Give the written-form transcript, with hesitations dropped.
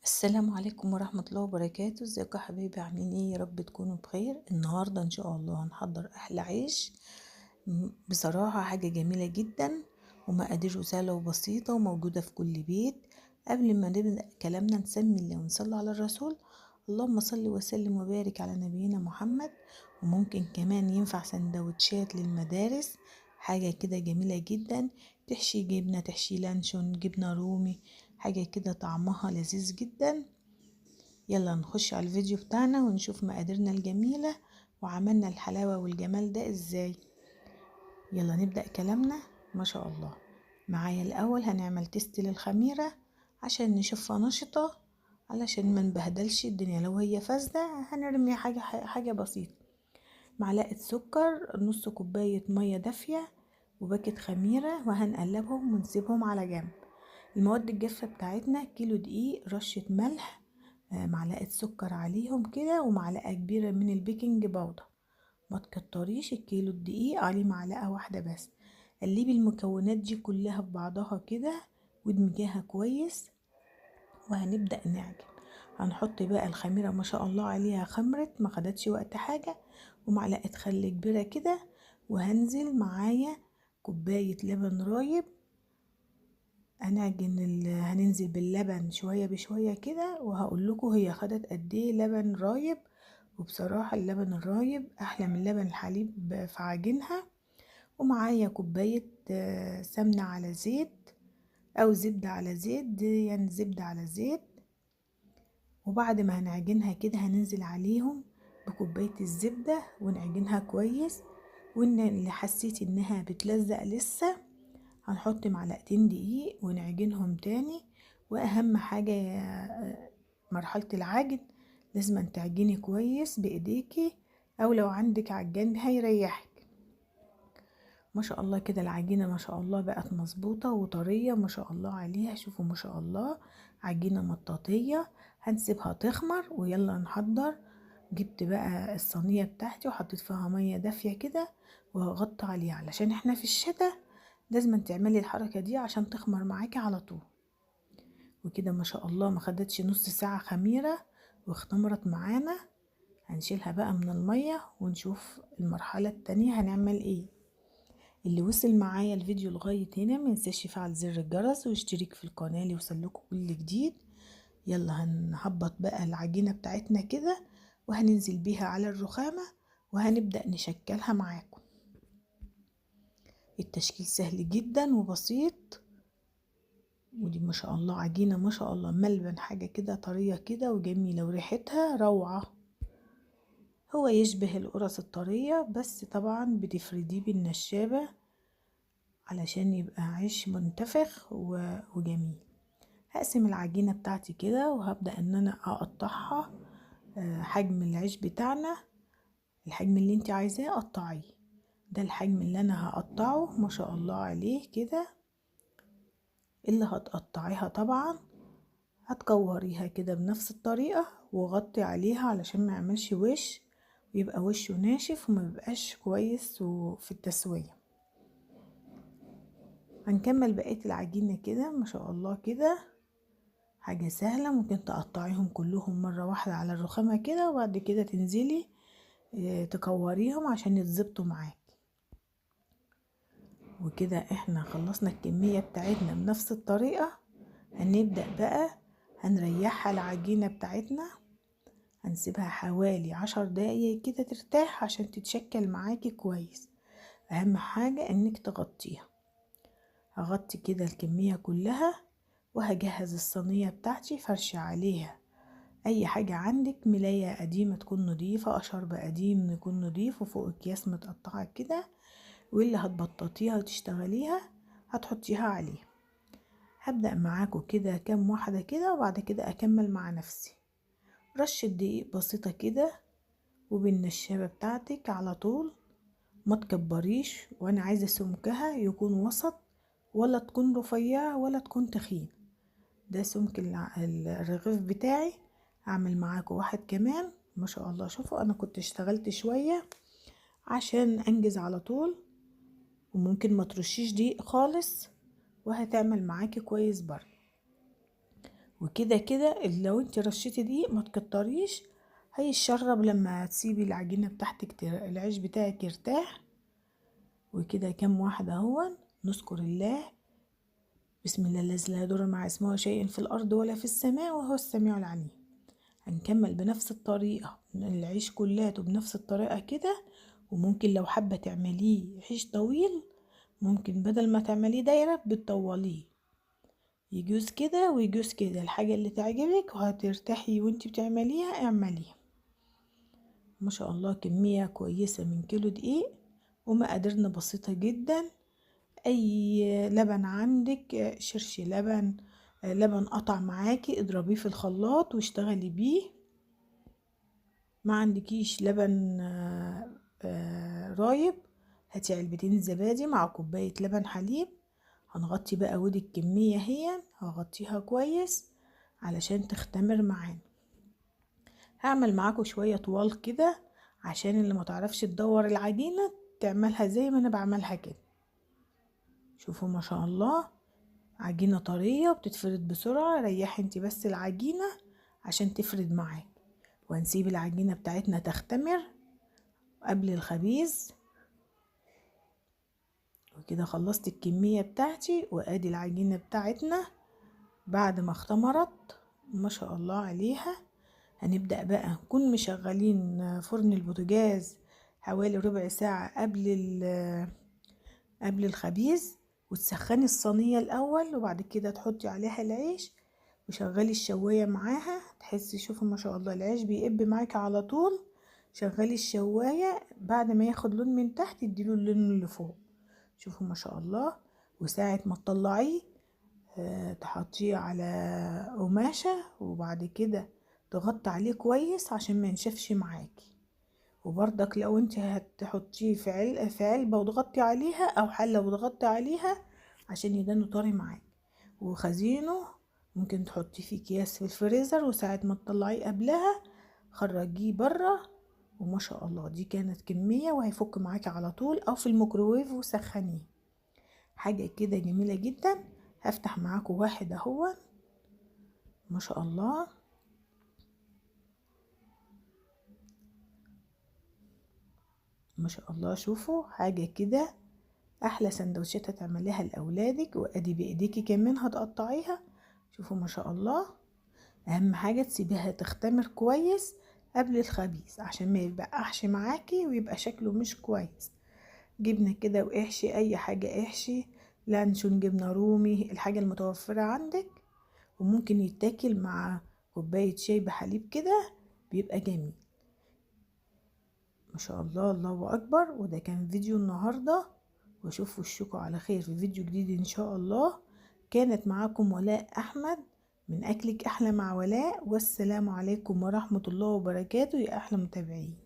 السلام عليكم ورحمة الله وبركاته. ازيكم يا حبايبي؟ عاملين ايه؟ يا رب تكونوا بخير. النهاردة ان شاء الله هنحضر احلى عيش. بصراحة حاجة جميلة جدا ومقاديره سهلة وبسيطة وموجودة في كل بيت. قبل ما نبدأ كلامنا نسمي الله ونصلي على الرسول. اللهم صل وسلم وبارك على نبينا محمد. وممكن كمان ينفع سندوتشات للمدارس، حاجة كده جميلة جدا. تحشي جبنة، تحشي لانشون، جبنة رومي، حاجة كده طعمها لذيذ جدا. يلا نخش على الفيديو بتاعنا ونشوف مقاديرنا الجميلة وعملنا الحلاوة والجمال ده ازاي. يلا نبدأ كلامنا. ما شاء الله. معايا الأول هنعمل تيست للخميرة عشان نشوفها نشطة، علشان ما نبهدلش الدنيا. لو هي فاسدة هنرمي حاجة بسيطة. معلقة سكر، نص كوباية مية دافية، وباكت خميرة، وهنقلبهم ونسيبهم على جنب. المواد الجافة بتاعتنا: كيلو دقيق، رشة ملح، معلقة سكر عليهم كده، ومعلقة كبيرة من البيكنج باودر. ما تكتريش الكيلو الدقيق، عليه معلقة واحدة بس. قلبي المكونات دي كلها في بعضها كده وادمجيها كويس، وهنبدأ نعجن. هنحط بقى الخميرة ما شاء الله عليها خمرت، ما خدتش وقت حاجة، ومعلقة خل كبيرة كده. وهنزل معايا كوباية لبن رايب. هننزل باللبن شوية بشوية كده، وهقول لكم هي خدت قد ايه لبن رايب. وبصراحة اللبن الرايب احلى من لبن الحليب في عجينها. ومعايا كوباية سمنة على زيت او زبدة على زيت، يعني زبدة على زيت. وبعد ما هنعجنها كده هننزل عليهم بكوباية الزبدة ونعجنها كويس. وان اللي حسيت انها بتلزق لسه هنحط معلقتين دقيق ونعجنهم تاني. واهم حاجة مرحلة العجن لازم تعجني كويس بايديكي، او لو عندك عجان هيريحك. ما شاء الله كده العجينة ما شاء الله بقت مظبوطة وطرية ما شاء الله عليها. شوفوا ما شاء الله، عجينة مطاطية. هنسيبها تخمر ويلا نحضر. جبت بقى الصينية بتاعتي وحطيت فيها مية دافية كده، وهغطي عليها علشان احنا في الشتاء لازم تعملي الحركة دي عشان تخمر معاكي على طول. وكده ما شاء الله ما خدتش نص ساعة خميرة واختمرت معانا. هنشيلها بقى من المية ونشوف المرحلة التانية هنعمل ايه. اللي وصل معايا الفيديو لغاية هنا منساش يفعل زر الجرس ويشترك في القناة ليوصلكوا كل جديد. يلا هنهبط بقى العجينة بتاعتنا كده وهننزل بيها على الرخامة وهنبدأ نشكلها معاكم. التشكيل سهل جدا وبسيط. ودي ما شاء الله عجينة ما شاء الله ملبن، حاجة كده طرية كده وجميلة وريحتها روعة. هو يشبه القرص الطرية، بس طبعا بتفرديه بالنشابة علشان يبقى عيش منتفخ وجميل. هقسم العجينة بتاعتي كده وهبدأ ان انا اقطعها حجم العيش بتاعنا. الحجم اللي انت عايزاه قطعيه. ده الحجم اللي انا هقطعه ما شاء الله عليه كده. اللي هتقطعيها طبعا هتكوريها كده بنفس الطريقة وغطي عليها علشان ما يعملش وش، ويبقى وشه ناشف وما بيبقاش كويس وفي التسوية. هنكمل بقية العجينة كده ما شاء الله كده. حاجة سهلة، ممكن تقطعيهم كلهم مرة واحدة على الرخامة كده، وبعد كده تنزلي تكوريهم عشان يتظبطوا معاك. وكده احنا خلصنا الكمية بتاعتنا بنفس الطريقة. هنبدأ بقى هنريحها العجينة بتاعتنا، هنسيبها حوالي 10 دقايق كده ترتاح عشان تتشكل معاكي كويس. اهم حاجة انك تغطيها. هغطي كده الكمية كلها وهجهز الصينية بتاعتي فرشة عليها اي حاجة عندك، ملاية قديمة تكون نضيفة، اشرب قديم يكون نضيف، وفوق اكياس متقطعة كده. واللي هتبططيها وتشتغليها هتحطيها عليه. هبدأ معاكم كده كام واحدة كده وبعد كده اكمل مع نفسي. رشة دقيق بسيطة كده وبالنشابة بتاعتك على طول. ما تكبريش، وانا عايزة سمكها يكون وسط، ولا تكون رفيعة ولا تكون تخين. ده سمك الرغيف بتاعي. هعمل معاكم واحد كمان ما شاء الله. شوفوا انا كنت اشتغلت شوية عشان انجز على طول، وممكن ما ترشيش دقيق خالص وهتعمل معاكي كويس برضه. وكده كده لو انت رشيتي دقيق ما تكتريش، هيشرب لما تسيبي العجينة بتاعتك العيش بتاعك يرتاح. وكده كام واحدة اهون. نذكر الله. بسم الله الذي لا يضر مع اسمه شيء في الارض ولا في السماء وهو السميع العليم. هنكمل بنفس الطريقة العيش كلاته بنفس الطريقة كده. وممكن لو حابة تعمليه عيش طويل، ممكن بدل ما تعمليه دايرة بتطوليه، يجوز كده ويجوز كده، الحاجة اللي تعجبك وهترتاحي وانتي بتعمليها اعمليها. ما شاء الله كمية كويسة من كيلو دقيق، ومقاديرنا بسيطة جدا. اي لبن عندك، شرش لبن، لبن قطع معاكي اضربيه في الخلاط واشتغلي بيه. ما عندكيش لبن رايب، هاتي علبتين زبادي مع كوباية لبن حليب. هنغطي بقى ودي الكمية، هي هغطيها كويس علشان تختمر معانا. هعمل معاكم شوية طوال كده عشان اللي ما تعرفش تدور العجينة تعملها زي ما انا بعملها كده. شوفوا ما شاء الله عجينة طرية وبتتفرد بسرعة. ريحي انتي بس العجينة عشان تفرد معاك. وهنسيب العجينة بتاعتنا تختمر قبل الخبيز. وكده خلصت الكمية بتاعتي، وادي العجينة بتاعتنا بعد ما اختمرت ما شاء الله عليها. هنبدأ بقى نكون مشغلين فرن البوتاجاز حوالي ربع ساعة قبل الخبيز. وتسخني الصينية الأول، وبعد كده تحطي عليها العيش وشغلي الشواية معاها. تحسي شوفوا ما شاء الله العيش بيقب معاكي على طول. شغلي الشواية بعد ما ياخد لون من تحت اديله اللون اللي فوق. شوفوا ما شاء الله. وساعة ما تطلعيه تحطيه على قماشة، وبعد كده تغطي عليه كويس عشان ما ينشفش معاكي. وبرضك لو انت هتحطيه في علبة وتغطي عليها او حلة وتغطي عليها عشان يدانه طري معاك. وخزينه ممكن تحطيه في اكياس في الفريزر، وساعة ما تطلعيه قبلها خرجيه بره. وما شاء الله دي كانت كمية وهيفك معاكي على طول، او في الميكروويف وسخنيه. حاجة كده جميلة جدا. هفتح معاكم واحد اهو. ما شاء الله ما شاء الله. شوفوا حاجة كده احلى سندوتشات هتعمليها لاولادك، وادي بايديكي كمان هتقطعيها. شوفوا ما شاء الله. اهم حاجة تسيبيها تختمر كويس قبل الخبيز عشان ما يبقاش معاكي ويبقى شكله مش كويس. جبنة كده واحشي اي حاجة، احشي لانشون، جبنة رومي، الحاجة المتوفرة عندك. وممكن يتاكل مع كوباية شاي بحليب كده، بيبقى جميل. ما شاء الله الله اكبر. وده كان فيديو النهاردة، واشوف وشكم على خير في فيديو جديد ان شاء الله. كانت معاكم ولاء احمد من اكلك احلى مع ولاء، والسلام عليكم ورحمة الله وبركاته يا احلى متابعين.